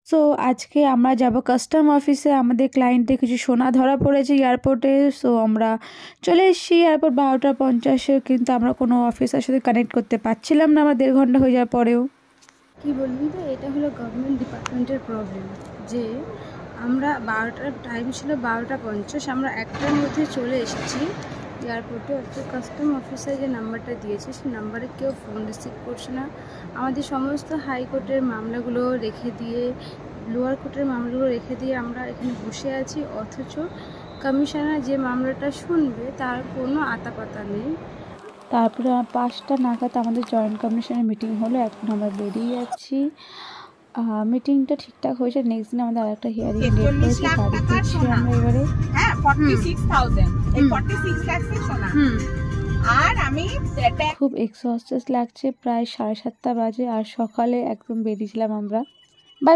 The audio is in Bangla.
সো আজকে আমরা যাব কাস্টম অফিসে, আমাদের ক্লায়েন্টের কিছু সোনা ধরা পড়েছে এয়ারপোর্টে। সো আমরা চলে এসেছি এয়ারপোর্ট 12:50, কিন্তু আমরা কোনো অফিসার সাথে কানেক্ট করতে পারছিলাম না, আমার 1.5 ঘন্টা হয়ে যাওয়ার পরেও। কি বলবি তো, এটা হলো গভর্নমেন্ট ডিপার্টমেন্টের প্রবলেম যে আমরা 12টার টাইম ছিল, 12:50, আমরা 1টার মধ্যে চলে এসেছি এয়ারপোর্টে। অথচ কাস্টম অফিসার যে নাম্বারটা দিয়েছে সেই নাম্বারে কেউ ফোন রিসিভ করছে না। আমাদের সমস্ত হাইকোর্টের মামলাগুলো রেখে দিয়ে, লোয়ার কোর্টের মামলাগুলো রেখে দিয়ে আমরা এখানে বসে আছি, অথচ কমিশনার যে মামলাটা শুনবে তার কোনো আতাপাতা নেই। তারপরে 5টা নাগাদ আমাদের জয়েন্ট কমিশনের মিটিং হলো, এখন আমরা বেরিয়ে যাচ্ছি। মিটিংটা ঠিকঠাক হয়েছে। নেক্সট দিন আমাদের আরেকটা হিয়ারিং ডেট পড়েছে, বাড়ি ফিরছি আমরা এবারে। হ্যাঁ 46,000 এই 46 লাখের সোনা। আর আমি খুব এক্সস্টেড লাগছে, প্রায় 7:30 বাজে, আর সকালে একদম বেরিয়েছিলাম আমরা। বাই।